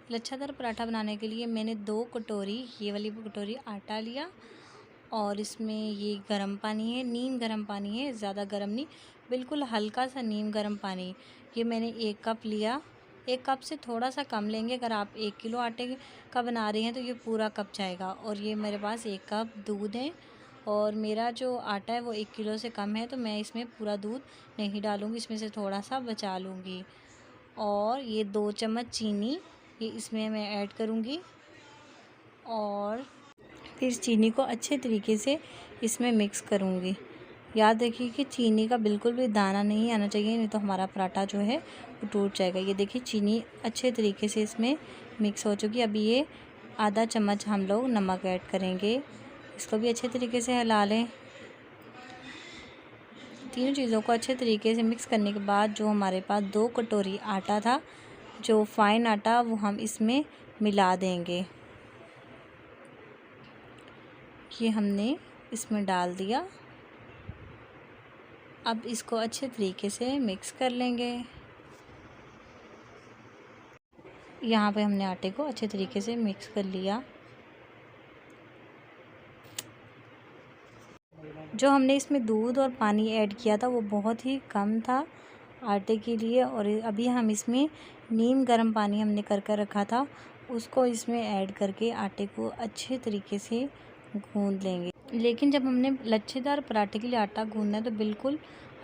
लच्छादार पराठा बनाने के लिए मैंने 2 कटोरी, ये वाली कटोरी आटा लिया और इसमें ये गर्म पानी है, नीम गर्म पानी है, ज़्यादा गर्म नहीं, बिल्कुल हल्का सा नीम गर्म पानी। ये मैंने 1 कप लिया। 1 कप से थोड़ा सा कम लेंगे। अगर आप 1 किलो आटे का बना रहे हैं तो ये पूरा कप जाएगा। और ये मेरे पास 1 कप दूध है और मेरा जो आटा है वो 1 किलो से कम है, तो मैं इसमें पूरा दूध नहीं डालूँगी, इसमें से थोड़ा सा बचा लूँगी। और ये 2 चम्मच चीनी ये इसमें मैं ऐड करूँगी और फिर चीनी को अच्छे तरीके से इसमें मिक्स करूँगी। याद रखिए कि चीनी का बिल्कुल भी दाना नहीं आना चाहिए, नहीं तो हमारा पराठा जो है वो टूट जाएगा। ये देखिए चीनी अच्छे तरीके से इसमें मिक्स हो चुकी है। अभी ये आधा चम्मच हम लोग नमक ऐड करेंगे, इसको भी अच्छे तरीके से हिला लें। तीनों चीज़ों को अच्छे तरीके से मिक्स करने के बाद जो हमारे पास 2 कटोरी आटा था, जो फाइन आटा, वो हम इसमें मिला देंगे। ये हमने इसमें डाल दिया। अब इसको अच्छे तरीके से मिक्स कर लेंगे। यहाँ पे हमने आटे को अच्छे तरीके से मिक्स कर लिया। जो हमने इसमें दूध और पानी ऐड किया था वो बहुत ही कम था आटे के लिए। और अभी हम इसमें नीम गर्म पानी हमने कर रखा था, उसको इसमें ऐड करके आटे को अच्छे तरीके से गूंद लेंगे। लेकिन जब हमने लच्छेदार पराठे के लिए आटा गूंदना है तो बिल्कुल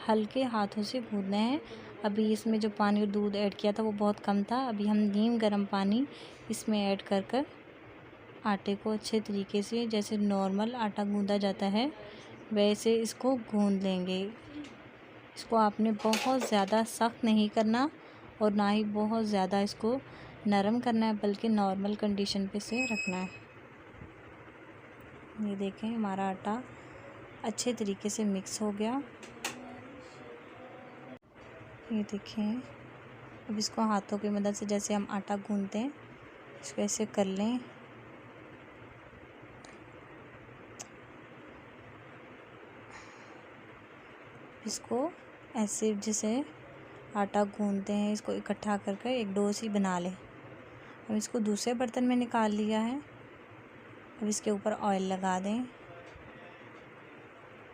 हल्के हाथों से गूंदना है। अभी इसमें जो पानी और दूध ऐड किया था वो बहुत कम था। अभी हम नीम गर्म पानी इसमें ऐड कर आटे को अच्छे तरीके से, जैसे नॉर्मल आटा गूंदा जाता है वैसे इसको गूंद लेंगे। इसको आपने बहुत ज़्यादा सख्त नहीं करना और ना ही बहुत ज़्यादा इसको नरम करना है, बल्कि नॉर्मल कंडीशन पे से रखना है। ये देखें हमारा आटा अच्छे तरीके से मिक्स हो गया। ये देखें, अब इसको हाथों की मदद से जैसे हम आटा गूंदते हैं इसको ऐसे कर लें। इसको ऐसे जैसे आटा गूंदते हैं, इसको इकट्ठा करके एक डो सी बना लें। अब इसको दूसरे बर्तन में निकाल लिया है। अब इसके ऊपर ऑयल लगा दें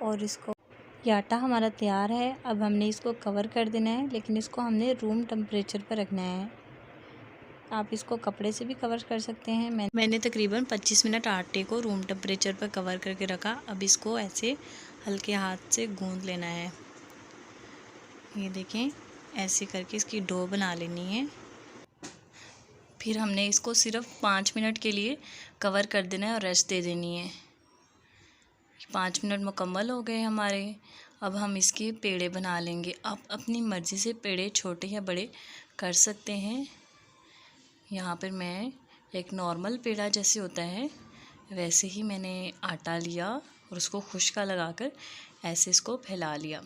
और इसको, ये आटा हमारा तैयार है। अब हमने इसको कवर कर देना है, लेकिन इसको हमने रूम टेम्परेचर पर रखना है। आप इसको कपड़े से भी कवर कर सकते हैं। मैंने तकरीबन 25 मिनट आटे को रूम टेम्परेचर पर कवर करके रखा। अब इसको ऐसे हल्के हाथ से गूंद लेना है। ये देखें, ऐसे करके इसकी डो बना लेनी है। फिर हमने इसको सिर्फ 5 मिनट के लिए कवर कर देना है और रेस्ट दे देनी है। 5 मिनट मुकम्मल हो गए हमारे। अब हम इसके पेड़े बना लेंगे। आप अपनी मर्ज़ी से पेड़े छोटे या बड़े कर सकते हैं। यहाँ पर मैं एक नॉर्मल पेड़ा जैसे होता है वैसे ही मैंने आटा लिया और उसको खुश्का लगाकर ऐसे इसको फैला लिया।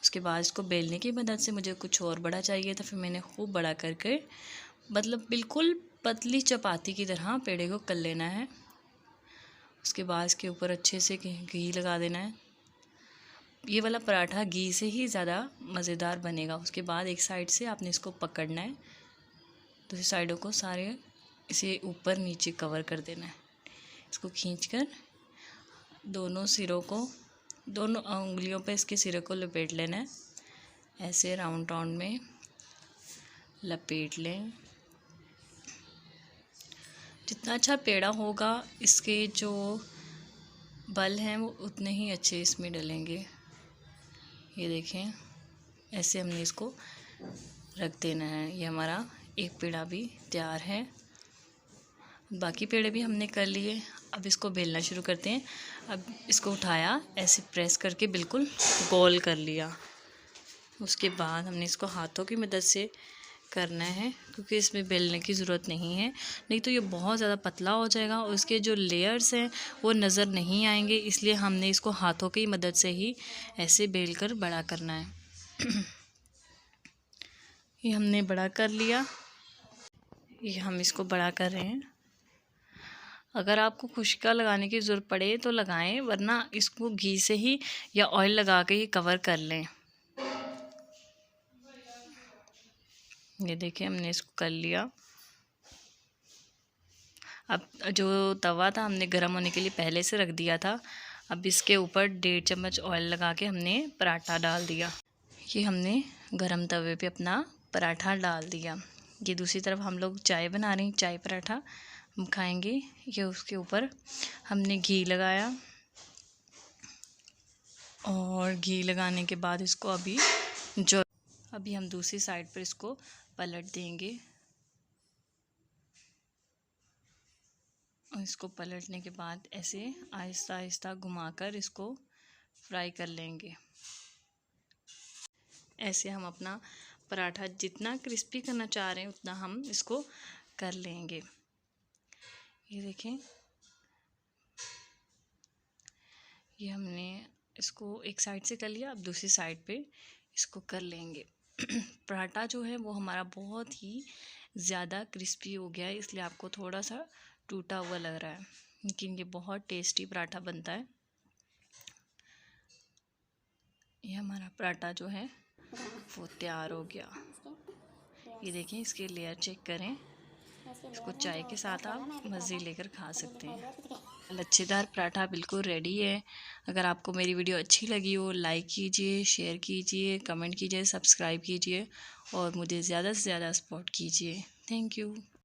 उसके बाद इसको बेलने की मदद से, मुझे कुछ और बड़ा चाहिए था, फिर मैंने खूब बड़ा करके, मतलब बिल्कुल पतली चपाती की तरह पेड़े को कर लेना है। उसके बाद इसके ऊपर अच्छे से घी लगा देना है। ये वाला पराठा घी से ही ज़्यादा मज़ेदार बनेगा। उसके बाद एक साइड से आपने इसको पकड़ना है, दूसरी साइडों को सारे इसे ऊपर नीचे कवर कर देना है। इसको खींचकर दोनों सिरों को, दोनों उंगलियों पे इसके सिरे को लपेट लेना है। ऐसे राउंड राउंड में लपेट लें। जितना अच्छा पेड़ा होगा इसके जो बल हैं वो उतने ही अच्छे इसमें डलेंगे। ये देखें, ऐसे हमने इसको रख देना है। ये हमारा एक पेड़ा भी तैयार है। बाकी पेड़े भी हमने कर लिए। अब इसको बेलना शुरू करते हैं। अब इसको उठाया, ऐसे प्रेस करके बिल्कुल गोल कर लिया। उसके बाद हमने इसको हाथों की मदद से करना है, क्योंकि इसमें बेलने की ज़रूरत नहीं है, नहीं तो ये बहुत ज़्यादा पतला हो जाएगा और उसके जो लेयर्स हैं वो नज़र नहीं आएंगे। इसलिए हमने इसको हाथों की मदद से ही ऐसे बेल कर बड़ा करना है। ये हमने बड़ा कर लिया। ये हम इसको बड़ा कर रहे हैं। अगर आपको खुश्का लगाने की ज़रूरत पड़े तो लगाएं, वरना इसको घी से ही या ऑयल लगा के ही कवर कर लें। ये देखिए, हमने इसको कर लिया। अब जो तवा था हमने गर्म होने के लिए पहले से रख दिया था। अब इसके ऊपर 1.5 चम्मच ऑयल लगा के हमने पराठा डाल दिया। ये हमने गरम तवे पे अपना पराठा डाल दिया। ये दूसरी तरफ हम लोग चाय बना रहे हैं, चाय पराठा हम खाएंगे। ये उसके ऊपर हमने घी लगाया और घी लगाने के बाद इसको अभी हम दूसरी साइड पर इसको पलट देंगे और इसको पलटने के बाद ऐसे आहिस्ता आहिस्ता घुमाकर इसको फ्राई कर लेंगे। ऐसे हम अपना पराठा जितना क्रिस्पी करना चाह रहे हैं उतना हम इसको कर लेंगे। ये देखें, ये हमने इसको एक साइड से कर लिया, अब दूसरी साइड पे इसको कर लेंगे। पराठा जो है वो हमारा बहुत ही ज़्यादा क्रिस्पी हो गया है, इसलिए आपको थोड़ा सा टूटा हुआ लग रहा है, लेकिन ये बहुत टेस्टी पराठा बनता है। ये हमारा पराठा जो है वो तैयार हो गया। ये देखें, इसके लेयर चेक करें। इसको चाय के साथ आप मज़े लेकर खा सकते हैं। लच्छेदार पराठा बिल्कुल रेडी है। अगर आपको मेरी वीडियो अच्छी लगी हो, लाइक कीजिए, शेयर कीजिए, कमेंट कीजिए, सब्सक्राइब कीजिए और मुझे ज़्यादा से ज़्यादा सपोर्ट कीजिए। Thank you.